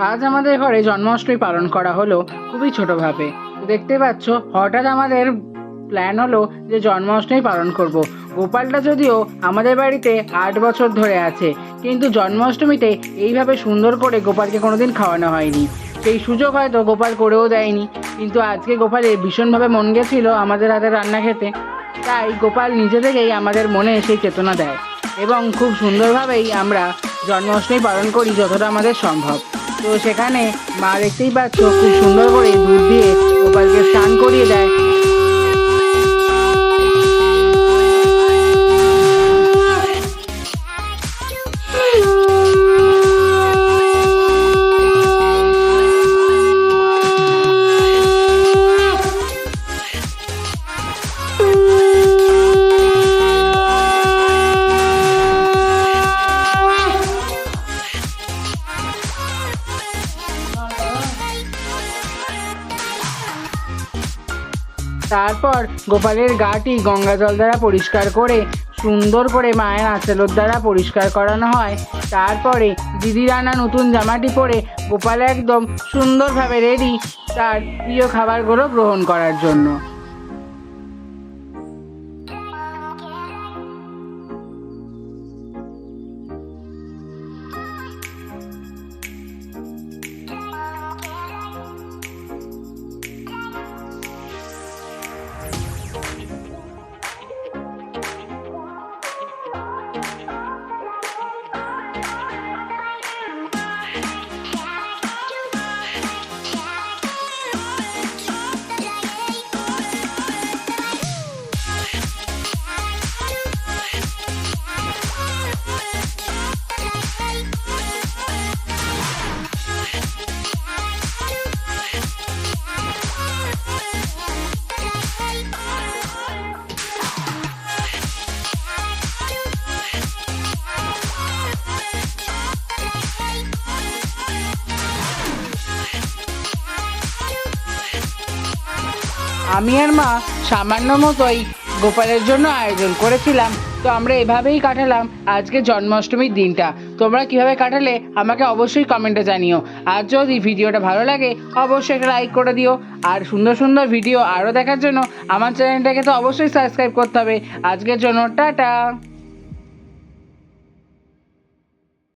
আজ আমাদের ঘরে জন্মাষ্টমী পালন করা হলো খুবই ছোটোভাবে। দেখতে পাচ্ছ, হঠাৎ আমাদের প্ল্যান হলো যে জন্মাষ্টমী পালন করব। গোপালটা যদিও আমাদের বাড়িতে 8 বছর ধরে আছে, কিন্তু জন্মাষ্টমীতে এইভাবে সুন্দর করে গোপালকে কোনোদিন খাওয়ানো হয়নি। সেই সুযোগ হয়তো গোপাল করেও দেয়নি, কিন্তু আজকে গোপালের ভীষণভাবে মন গেছিল আমাদের হাতে রান্না খেতে। তাই গোপাল নিজে থেকেই আমাদের মনে সেই চেতনা দেয় এবং খুব সুন্দরভাবেই আমরা জন্মাষ্টমী পালন করি যতটা আমাদের সম্ভব। তো সেখানে মা দেখতেই পাচ্ছ খুব সুন্দর করে দুধ দিয়ে গোপালকে স্নান করিয়ে দেয়। তারপর গোপালের গাটি গঙ্গা জল দ্বারা পরিষ্কার করে সুন্দর করে মায়ের আঁচলের দ্বারা পরিষ্কার করানো হয়। তারপরে দিদির আনা নতুন জামাটি পরে গোপাল একদম সুন্দরভাবে রেডি তার প্রিয় খাবারগুলো গ্রহণ করার জন্য। আমি আর মা সামান্য মতোই গোপালের জন্য আয়োজন করেছিলাম। তো আমরা এভাবেই কাটালাম আজকে জন্মাষ্টমীর দিনটা। তোমরা কিভাবে কাটালে আমাকে অবশ্যই কমেন্টে জানিও। আর যদি ভিডিওটা ভালো লাগে অবশ্যই একটা লাইক করে দিও। আর সুন্দর সুন্দর ভিডিও আরও দেখার জন্য আমার চ্যানেলটাকে তো অবশ্যই সাবস্ক্রাইব করতে হবে। আজকের জন্য টাটা।